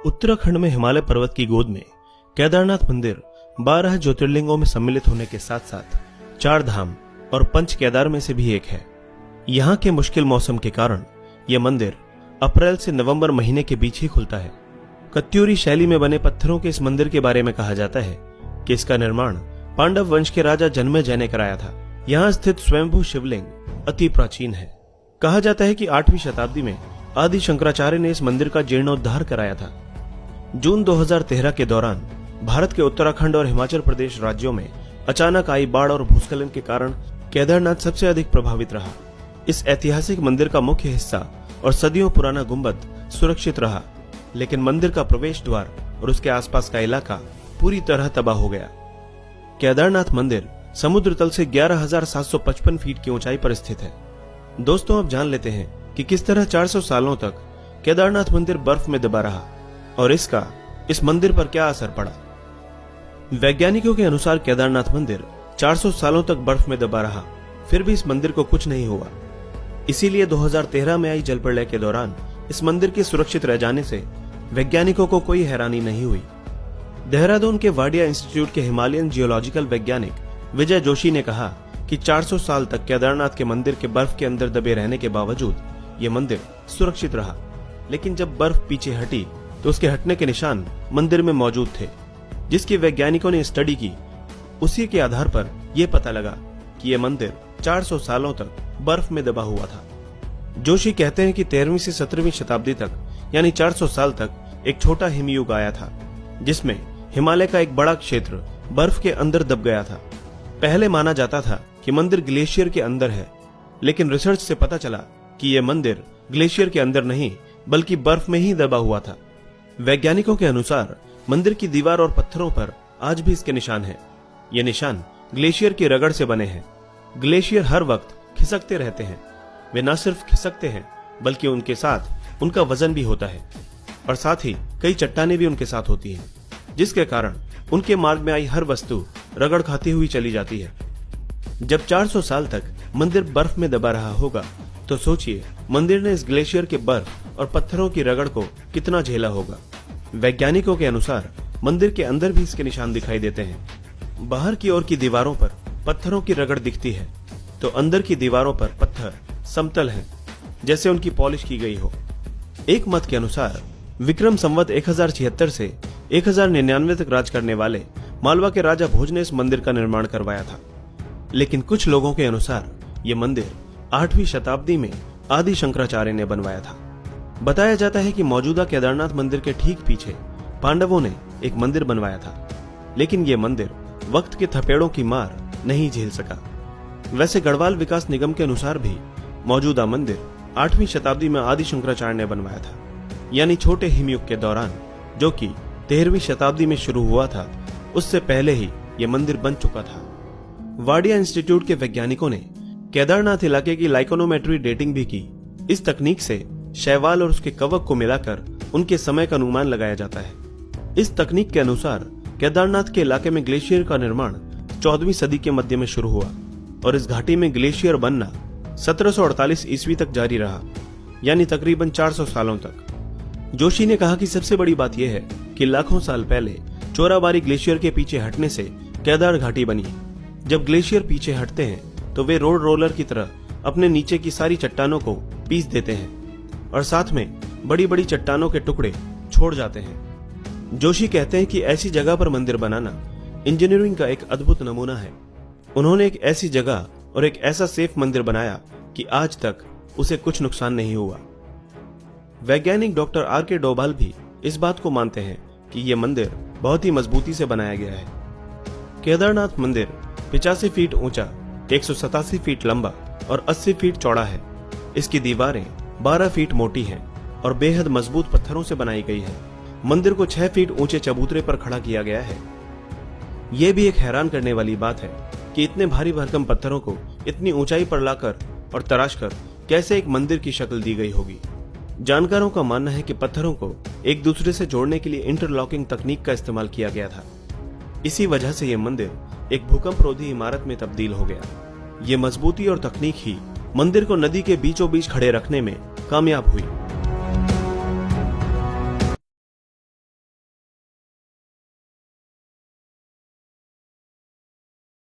उत्तराखंड में हिमालय पर्वत की गोद में केदारनाथ मंदिर 12 ज्योतिर्लिंगों में सम्मिलित होने के साथ साथ 4 धाम और पंच केदार में से भी एक है। यहाँ के मुश्किल मौसम के कारण यह मंदिर अप्रैल से नवंबर महीने के बीच ही खुलता है। कत्यूरी शैली में बने पत्थरों के इस मंदिर के बारे में कहा जाता है कि इसका निर्माण पांडव वंश के राजा जन्मेजय ने कराया था। यहाँ स्थित स्वयंभू शिवलिंग अति प्राचीन है। कहा जाता है कि 8वीं शताब्दी में आदि शंकराचार्य ने इस मंदिर का जीर्णोद्धार कराया था। जून 2013 के दौरान भारत के उत्तराखंड और हिमाचल प्रदेश राज्यों में अचानक आई बाढ़ और भूस्खलन के कारण केदारनाथ सबसे अधिक प्रभावित रहा। इस ऐतिहासिक मंदिर का मुख्य हिस्सा और सदियों पुराना गुंबद सुरक्षित रहा, लेकिन मंदिर का प्रवेश द्वार और उसके आसपास का इलाका पूरी तरह तबाह हो गया। केदारनाथ मंदिर समुद्र तल से 11,755 फीट की ऊंचाई पर स्थित है। दोस्तों, अब जान लेते हैं कि किस तरह 400 सालों तक केदारनाथ मंदिर बर्फ में दबा रहा और इसका इस मंदिर पर क्या असर पड़ा। वैज्ञानिकों के अनुसार केदारनाथ मंदिर 400 सालों तक बर्फ में दबा रहा, फिर भी इस मंदिर को कुछ नहीं हुआ। इसीलिए 2013 में आई जलप्रलय के दौरान इस मंदिर के सुरक्षित रह जाने से वैज्ञानिकों को कोई हैरानी नहीं हुई। देहरादून के वाडिया इंस्टीट्यूट के हिमालयन जियोलॉजिकल वैज्ञानिक विजय जोशी ने कहा कि 400 साल तक केदारनाथ के मंदिर के बर्फ के अंदर दबे रहने के बावजूद ये मंदिर सुरक्षित रहा, लेकिन जब बर्फ पीछे हटी तो उसके हटने के निशान मंदिर में मौजूद थे, जिसकी वैज्ञानिकों ने स्टडी की। उसी के आधार पर यह पता लगा कि यह मंदिर 400 सालों तक बर्फ में दबा हुआ था। जोशी कहते हैं कि 13वीं से 17वीं शताब्दी तक यानी 400 साल तक एक छोटा हिमयुग आया था, जिसमें हिमालय का एक बड़ा क्षेत्र बर्फ के अंदर दब गया था। पहले माना जाता था कि मंदिर ग्लेशियर के अंदर है, लेकिन रिसर्च से पता चला कि यह मंदिर ग्लेशियर के अंदर नहीं बल्कि बर्फ में ही दबा हुआ था। वैज्ञानिकों के अनुसार मंदिर की दीवार और पत्थरों पर आज भी इसके निशान हैं। ये निशान ग्लेशियर की रगड़ से बने हैं। ग्लेशियर हर वक्त खिसकते रहते हैं। वे न सिर्फ खिसकते हैं बल्कि उनके साथ उनका वजन भी होता है और साथ ही कई चट्टानें भी उनके साथ होती हैं, जिसके कारण उनके मार्ग में आई हर वस्तु रगड़ खाती हुई चली जाती है। जब 400 साल तक मंदिर बर्फ में दबा रहा होगा तो सोचिए मंदिर ने इस ग्लेशियर के बर्फ और पत्थरों की रगड़ को कितना झेला होगा। वैज्ञानिकों के अनुसार मंदिर के अंदर भी इसके निशान दिखाई देते हैं। बाहर की ओर की दीवारों पर पत्थरों की रगड़ दिखती है तो अंदर की दीवारों पर पत्थर समतल हैं, जैसे उनकी पॉलिश की गई हो। एक मत के अनुसार विक्रम संवत 1076 से 1099 तक राज करने वाले मालवा के राजा भोज ने इस मंदिर का निर्माण करवाया था, लेकिन कुछ लोगों के अनुसार यह मंदिर 8वीं शताब्दी में आदि शंकराचार्य ने बनवाया था। बताया जाता है कि मौजूदा केदारनाथ मंदिर के ठीक पीछे पांडवों ने एक मंदिर बनवाया था, लेकिन यह मंदिर वक्त के थपेड़ों की मार नहीं झेल सका। वैसे गढ़वाल विकास निगम के अनुसार भी मौजूदा मंदिर 8वीं शताब्दी में आदि शंकराचार्य ने बनवाया था, यानी छोटे हिमयुग के दौरान, जो कि 13वीं शताब्दी में शुरू हुआ था, उससे पहले ही यह मंदिर बन चुका था। वाडिया इंस्टीट्यूट के वैज्ञानिकों ने केदारनाथ इलाके की लाइकोनोमेट्री डेटिंग भी की। इस तकनीक से शैवाल और उसके कवक को मिलाकर उनके समय का अनुमान लगाया जाता है। इस तकनीक के अनुसार केदारनाथ के इलाके में ग्लेशियर का निर्माण 14वीं सदी के मध्य में शुरू हुआ और इस घाटी में ग्लेशियर बनना 1748 ईस्वी तक जारी रहा, यानी तकरीबन 400 सालों तक। जोशी ने कहा कि सबसे बड़ी बात यह है कि लाखों साल पहले चोराबारी ग्लेशियर के पीछे हटने से केदार घाटी बनी। जब ग्लेशियर पीछे हटते हैं तो वे रोड रोलर की तरह अपने नीचे की सारी चट्टानों को पीस देते हैं और साथ में बड़ी बड़ी चट्टानों के टुकड़े छोड़ जाते हैं। जोशी कहते हैं कि ऐसी जगह पर मंदिर बनाना इंजीनियरिंग का एक अद्भुत नमूना है। उन्होंने एक ऐसी जगह और एक ऐसा सेफ मंदिर बनाया कि आज तक उसे कुछ नुकसान नहीं हुआ। वैज्ञानिक डॉक्टर आर.के. डोभाल भी इस बात को मानते हैं कि यह मंदिर बहुत ही मजबूती से बनाया गया है। केदारनाथ मंदिर 85 फीट ऊंचा, 187 फीट लंबा और 80 फीट चौड़ा है। इसकी दीवारें 12 फीट मोटी हैं और बेहद मजबूत पत्थरों से बनाई गई है। मंदिर को 6 फीट ऊंचे चबूतरे पर खड़ा किया गया है। यह भी एक हैरान करने वाली बात है कि इतने भारी भरकम पत्थरों को इतनी ऊंचाई पर लाकर और तराशकर कैसे एक मंदिर की शक्ल दी गई होगी। जानकारों का मानना है कि पत्थरों को एक दूसरे से जोड़ने के लिए इंटरलॉकिंग तकनीक का इस्तेमाल किया गया था। इसी वजह से यह मंदिर एक भूकंपरोधी इमारत में तब्दील हो गया। ये मजबूती और तकनीक ही मंदिर को नदी के बीचों बीच खड़े रखने में कामयाब हुई।